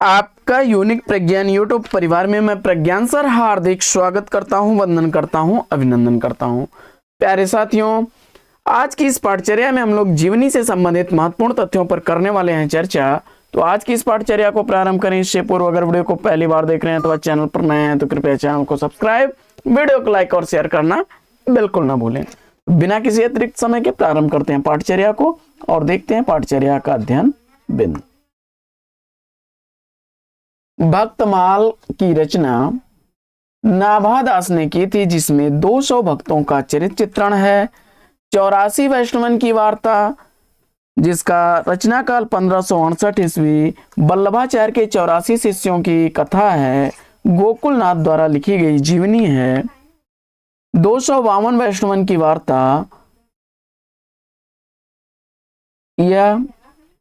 आपका यूनिक प्रज्ञान यूट्यूब परिवार में मैं प्रज्ञान सर हार्दिक स्वागत करता हूं, वंदन करता हूं, अभिनंदन करता हूं। प्यारे साथियों, आज की इस पाठचर्या में हम लोग जीवनी से संबंधित महत्वपूर्ण तथ्यों पर करने वाले हैं चर्चा। तो आज की इस पाठचर्या को प्रारंभ करें इससे पूर्व अगर वीडियो को पहली बार देख रहे हैं तो चैनल पर नए हैं तो कृपया चैनल को सब्सक्राइब, वीडियो को लाइक और शेयर करना बिल्कुल ना भूलें। बिना किसी अतिरिक्त समय के प्रारंभ करते हैं पाठचर्या को और देखते हैं पाठचर्या का अध्ययन बिंदु। भक्तमाल की रचना नाभादास ने की थी, जिसमें 200 भक्तों का चरित्र चित्रण है। 84 वैष्णवन की वार्ता, जिसका रचना काल 1568 ईस्वी, वल्लभाचार्य के 84 शिष्यों की कथा है, गोकुलनाथ द्वारा लिखी गई जीवनी है। 252 वैष्णवन की वार्ता, यह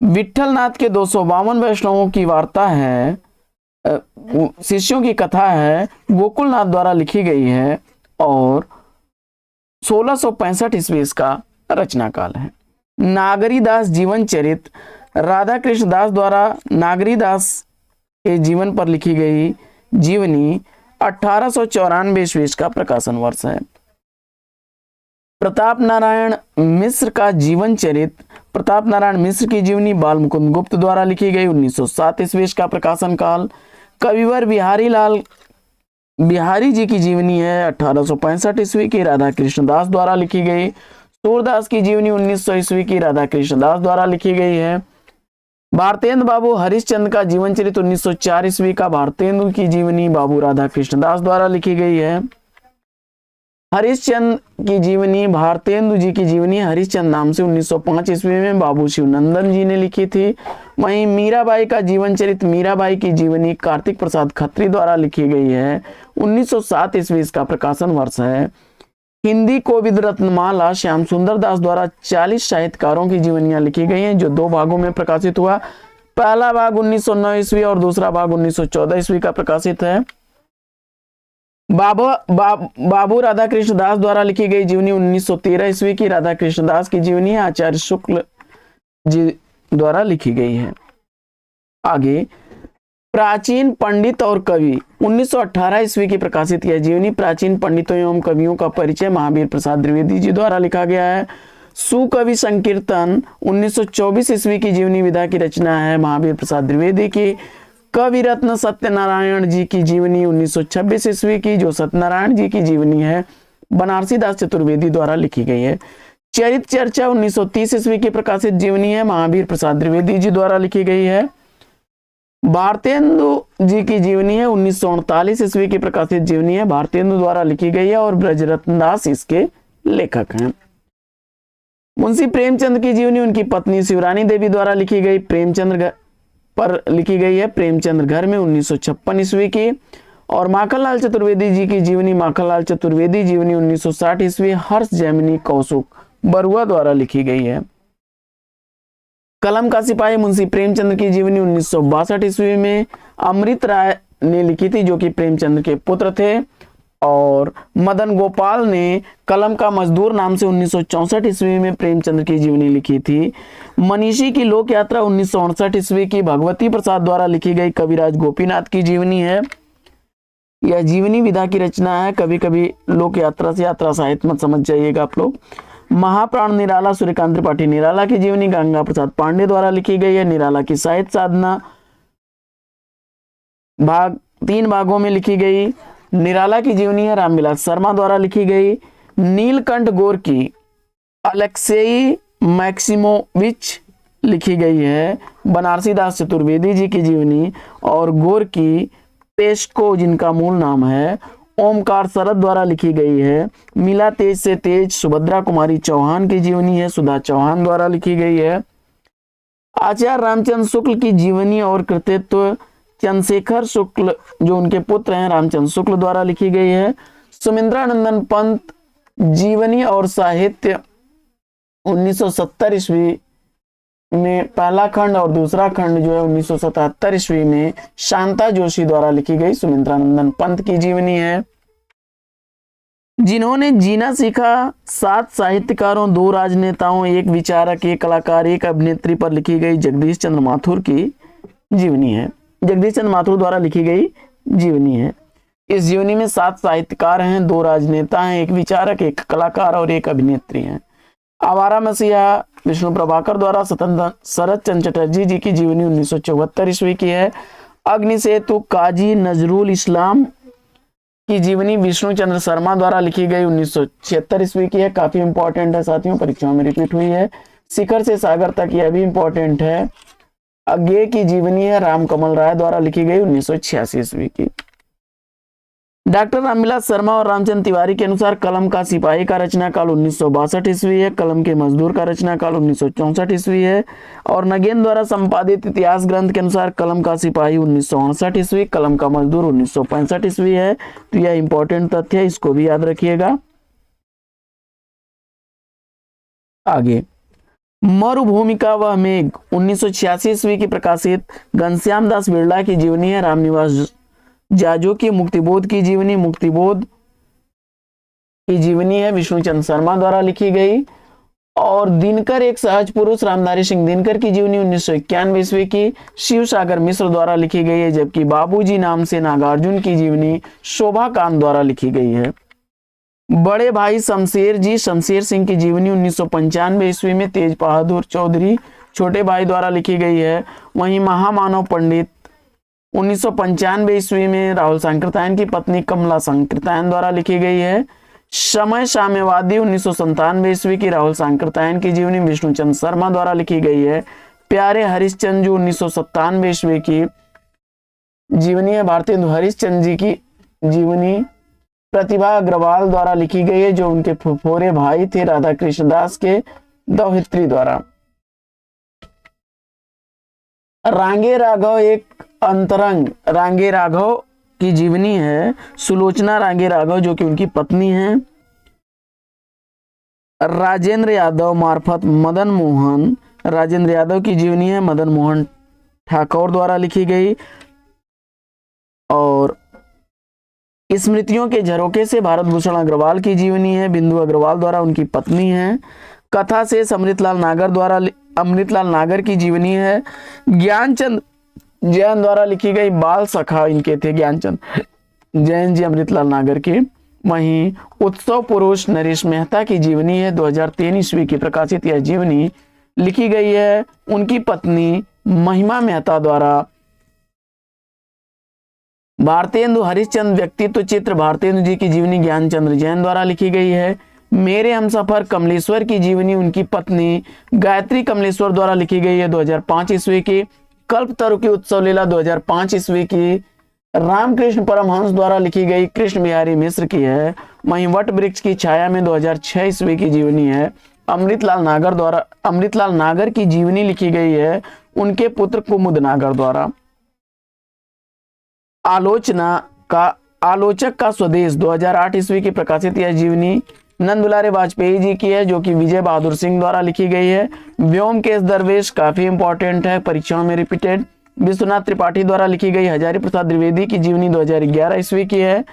विठलनाथ के 252 वैष्णवों की वार्ता है, शिष्यों की कथा है, गोकुलनाथ द्वारा लिखी गई है और 1665 ईस्वी इसका रचना काल है। नागरीदास जीवन चरित्र, राधा कृष्ण दास द्वारा नागरीदास के जीवन पर लिखी गई जीवनी, 1894 ईस्वी का प्रकाशन वर्ष है। प्रताप नारायण मिश्र का जीवन चरित्र, प्रताप नारायण मिश्र की जीवनी बाल मुकुंद गुप्त द्वारा लिखी गई, 1907 ईस्वी का प्रकाशन काल। कविवर बिहारी लाल बिहारी जी की जीवनी है, 1865 ईस्वी की, राधा कृष्ण दास द्वारा लिखी गई। सूरदास की जीवनी 1900 ईस्वी की, राधा कृष्ण दास द्वारा लिखी गई है। भारतेंद्र बाबू हरिश्चंद्र का जीवन चरित्र 1904 ईस्वी का, भारतेंदु की जीवनी बाबू राधा कृष्ण दास द्वारा लिखी गई है। हरिश्चंद्र की जीवनी, भारतेंदु जी की जीवनी हरिश्चंद्र नाम से 1905 ईस्वी में बाबू शिवनंदन जी ने लिखी थी। वहीं मीराबाई का जीवन चरित्र, मीराबाई की जीवनी कार्तिक प्रसाद खत्री द्वारा लिखी गई है, 1907 ईस्वी इसका प्रकाशन वर्ष है। हिंदी कोविद रत्नमाला श्याम सुंदर दास द्वारा 40 साहित्यकारों की जीवनियां लिखी गई हैं, जो 2 भागों में प्रकाशित हुआ। पहला भाग 1909 ईस्वी और दूसरा भाग 1914 ईस्वी का प्रकाशित है। बाबू राधा कृष्ण दास द्वारा लिखी गई जीवनी 1913 ईस्वी की, राधा कृष्ण दास की जीवनी आचार्य शुक्ल जी द्वारा लिखी गई है। आगे प्राचीन पंडित और कवि, 1918 ईस्वी की प्रकाशित यह जीवनी प्राचीन पंडितों एवं कवियों का परिचय महावीर प्रसाद द्विवेदी जी द्वारा लिखा गया है। सुकवि संकीर्तन 1924 ईस्वी की जीवनी विधा की रचना है महावीर प्रसाद द्विवेदी की। कवि रत्न सत्यनारायण जी की जीवनी 1926 ईस्वी की, जो सत्यनारायण जी की जीवनी है, बनारसी दास चतुर्वेदी द्वारा लिखी गई है। चरित्र चर्चा 1930 ईस्वी की प्रकाशित जीवनी है, महावीर प्रसाद द्विवेदी जी द्वारा लिखी गई है। भारतेंदु जी की जीवनी है, 1939 ईस्वी की प्रकाशित जीवनी है, भारतेंदु द्वारा लिखी गई है और ब्रजरत्न दास इसके लेखक हैं। मुंशी प्रेमचंद की जीवनी उनकी पत्नी शिवरानी देवी द्वारा लिखी गई, प्रेमचंद्र पर लिखी गई है, प्रेमचंद्र घर में 1956 ईस्वी की। और माखनलाल चतुर्वेदी जी की जीवनी, माखनलाल चतुर्वेदी जीवनी 1960 ईस्वी, हर्ष जैमिनी कौसुक बरुआ द्वारा लिखी गई है। कलम का सिपाही मुंशी प्रेमचंद्र की जीवनी 1962 ईस्वी में अमृत राय ने लिखी थी, जो कि प्रेमचंद्र के पुत्र थे। और मदन गोपाल ने कलम का मजदूर नाम से 1964 ईस्वी में प्रेमचंद्र की जीवनी लिखी थी। मनीषी की लोक यात्रा 1968 ईस्वी की, भगवती प्रसाद द्वारा लिखी गई कविराज गोपीनाथ की जीवनी है। यह जीवनी विधा की रचना है, कभी कभी लोक यात्रा से यात्रा साहित्य मत समझ जाइएगा आप लोग। महाप्राण निराला सूर्यकांत त्रिपाठी निराला की जीवनी गंगा प्रसाद पांडे द्वारा लिखी गई है। निराला की साहित्य साधना 3 भागों में लिखी गई। निराला की जीवनी है रामविलास शर्मा द्वारा लिखी गई। नीलकंठ गोर्की अलेक्सेई मैक्सिमोविच लिखी गई है, बनारसी दास चतुर्वेदी जी की जीवनी। और गोर्की पेस्को, जिनका मूल नाम है, ओमकार शरद द्वारा लिखी गई है। मिला तेज से तेज सुभद्रा कुमारी चौहान की जीवनी है, सुधा चौहान द्वारा लिखी गई है। आचार्य रामचंद्र शुक्ल की जीवनी और कृतित्व चंद्रशेखर शुक्ल, जो उनके पुत्र हैं, रामचंद्र शुक्ल द्वारा लिखी गई है। सुमिंद्रानंदन पंत जीवनी और साहित्य 1970 ईस्वी में पहला खंड और दूसरा खंड जो है 1977 ईस्वी में शांता जोशी द्वारा लिखी गई सुमिंद्रानंदन पंत की जीवनी है। जिन्होंने जीना सीखा 7 साहित्यकारों, 2 राजनेताओं, 1 विचारक, 1 कलाकार, 1 अभिनेत्री पर लिखी गई जगदीश चंद्र माथुर की जीवनी है। जगदीश चंद्र माथुर द्वारा लिखी गई जीवनी है। इस जीवनी में 7 साहित्यकार हैं, 2 राजनेता हैं, एक विचारक, एक कलाकार और एक अभिनेत्री हैं। आवारा मसीहा विष्णु प्रभाकर द्वारा स्वतंत्र शरद चंद्र चटर्जी जी की जीवनी 1974 ईस्वी की है। अग्निसेतु काजी नजरुल इस्लाम की जीवनी विष्णु चंद्र शर्मा द्वारा लिखी गई 1976 ईस्वी की है। काफी इंपॉर्टेंट है साथियों, परीक्षाओं में रिपीट हुई है। शिखर से सागर तक, यह भी इंपॉर्टेंट है। अज्ञे की जीवनी है राम कमल राय द्वारा लिखी गई 1986 ईस्वी की। डॉक्टर रामविलास शर्मा और रामचंद्र तिवारी के अनुसार कलम का सिपाही का रचना काल 1962 ईस्वी है। कलम के मजदूर का रचना काल 1964 ईस्वी है। और नगेन द्वारा संपादित इतिहास ग्रंथ के अनुसार कलम का सिपाही 1959 ईस्वी, कलम का मजदूर 1965 ईस्वी है। तो यह इंपॉर्टेंट तथ्य है, इसको भी याद रखिएगा। आगे मरुभूमि का वह मेघ 1986 ईस्वी की प्रकाशित घनश्याम दास बिरला की जीवनी है। रामनिवास जाजू की मुक्तिबोध की जीवनी, मुक्तिबोध की जीवनी है विष्णु चंद्र शर्मा द्वारा लिखी गई। और दिनकर एक सहज पुरुष रामधारी सिंह दिनकर की जीवनी 1991 ईस्वी की शिव सागर मिश्र द्वारा लिखी गई है। जबकि बाबूजी नाम से नागार्जुन की जीवनी शोभा कांत द्वारा लिखी गई है। बड़े भाई शमशेर सिंह की जीवनी 1995 ईस्वी में तेज बहादुर चौधरी छोटे भाई द्वारा लिखी गई है। वहीं महामानव पंडित 1995 ईस्वी में राहुल सांकृत्यायन की पत्नी कमला सांकृत्यायन द्वारा लिखी गई है। समय साम्यवादी 1997 ईस्वी की राहुल सांकृत्यायन की जीवनी विष्णु चंद्र शर्मा द्वारा लिखी गई है। प्यारे हरिश्चंद्र जो 1997 ईस्वी की जीवनी है। भारतेंदु हरिश्चंद्र जी की जीवनी प्रतिभा अग्रवाल द्वारा लिखी गई है, जो उनके फुफोरे भाई थे राधा कृष्ण दास के दौहित्री द्वारा। रांगे राघव एक अंतरंग रांगे राघव की जीवनी है। सुलोचना रांगे राघव जो कि उनकी पत्नी है। राजेंद्र यादव मार्फत मदन मोहन राजेंद्र यादव की जीवनी है, मदन मोहन ठाकुर द्वारा लिखी गई। और स्मृतियों के झरोखे से भारत भूषण अग्रवाल की जीवनी है, बिंदु अग्रवाल द्वारा उनकी पत्नी है। कथा से अमृतलाल नागर की जीवनी है। ज्ञानचंद जैन द्वारा लिखी गई बाल सखा इनके थे, ज्ञानचंद जैन जी अमृतलाल नागर के। वहीं उत्सव पुरुष नरेश मेहता की जीवनी है, 2003 ईस्वी की प्रकाशित यह जीवनी लिखी गई है उनकी पत्नी महिमा मेहता द्वारा। भारतेंदु हरिश्चंद्र व्यक्तित्व चित्र भारतेंदु जी की जीवनी ज्ञानचंद्र जैन द्वारा लिखी गई है। मेरे हमसफर कमलेश्वर की जीवनी उनकी पत्नी गायत्री कमलेश्वर द्वारा लिखी गई है, 2005 ईस्वी की। कल्पतरु की उत्सव लीला 2005 ईस्वी की रामकृष्ण परमहंस द्वारा लिखी गई कृष्ण बिहारी मिश्र की है। वहीं वट वृक्ष की छाया में 2006 ईस्वी की जीवनी है, अमृतलाल नागर की जीवनी लिखी गई है उनके पुत्र कुमुद नागर द्वारा। आलोचक का स्वदेश 2008 ईस्वी की प्रकाशित यह जीवनी नंद दुलारे वाजपेयी जी की है, जो कि विजय बहादुर सिंह द्वारा लिखी गई है। व्योमकेश दरवेश काफी इंपॉर्टेंट है, परीक्षाओं में रिपीटेड। विश्वनाथ त्रिपाठी द्वारा लिखी गई हजारी प्रसाद द्विवेदी की जीवनी 2011 ईस्वी की है।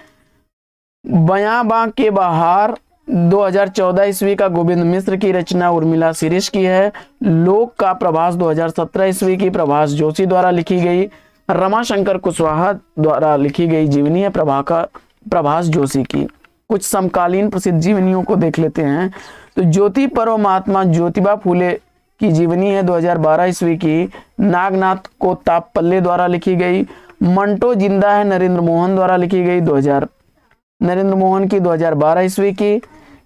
बयां बांक के बहार 2014 ईस्वी का गोविंद मिश्र की रचना उर्मिला शिरीष की है। लोक का प्रभास 2017 ईस्वी की प्रभास जोशी द्वारा लिखी गई। रमाशंकर कुशवाहा द्वारा लिखी गई जीवनी है प्रभास जोशी की। कुछ समकालीन प्रसिद्ध जीवनियों को देख लेते हैं। तो ज्योति पर्व महात्मा ज्योतिबा फूले की जीवनी है 2012 ईस्वी की, नागनाथ को तापपल्ले द्वारा लिखी गई। मंटो जिंदा है नरेंद्र मोहन द्वारा लिखी गई नरेंद्र मोहन की 2012 ईस्वी की।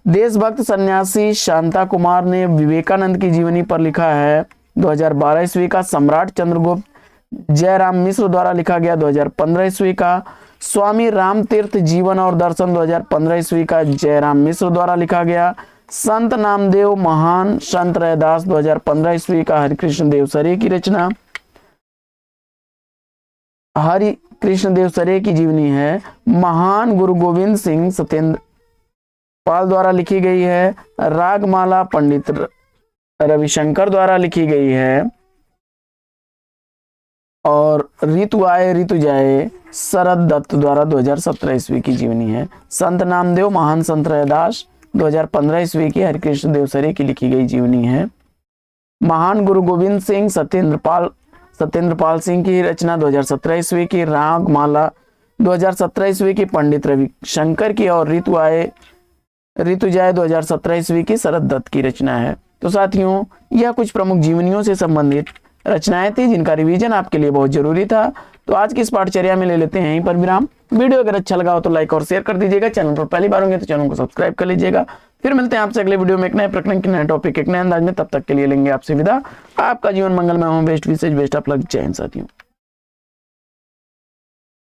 देशभक्त सन्यासी शांता कुमार ने विवेकानंद की जीवनी पर लिखा है 2012 ईस्वी का। सम्राट चंद्रगुप्त जयराम मिश्र द्वारा लिखा गया 2015 ईस्वी का। स्वामी रामतीर्थ जीवन और दर्शन 2015 ईस्वी का जयराम मिश्र द्वारा लिखा गया। संत नामदेव महान संत रैदास 2015 ईस्वी का हरिकृष्ण देव सरे की रचना। हरिकृष्ण देव सरे की जीवनी है महान गुरु गोविंद सिंह सत्येंद्र पाल द्वारा लिखी गई है। रागमाला पंडित रविशंकर द्वारा लिखी गई है। और ऋतु आए ऋतु जाए शरद दत्त द्वारा 2017 ईस्वी की जीवनी है। संत नामदेव महान संत रैदास 2015 ईस्वी की हरिकृष्ण देव सरे की लिखी गई जीवनी है। महान गुरु गोविंद सिंह सत्येंद्र पाल सिंह की रचना 2017 ईस्वी की, रागमाला 2017 ईस्वी की पंडित रविशंकर की, और ऋतुजाय 2017 ईस्वी की शरद दत्त की रचना है। तो साथियों, यह कुछ प्रमुख जीवनियों से संबंधित रचनाएं थी जिनका रिवीजन आपके लिए बहुत जरूरी था। तो आज की इस पाठचर्या में ले लेते हैं यहीं पर विराम। वीडियो अगर अच्छा लगा हो तो लाइक और शेयर कर दीजिएगा। चैनल पर पहली बार होंगे तो चैनल को सब्सक्राइब कर लीजिएगा। फिर मिलते हैं आपसे अगले वीडियो में एक नए प्रकरण के नए टॉपिक एक नए अंदाज में। तब तक के लिए लेंगे आपसे विदा। आपका जीवन मंगलमय हो। Best wishes best of luck. जय हिंद साथियों।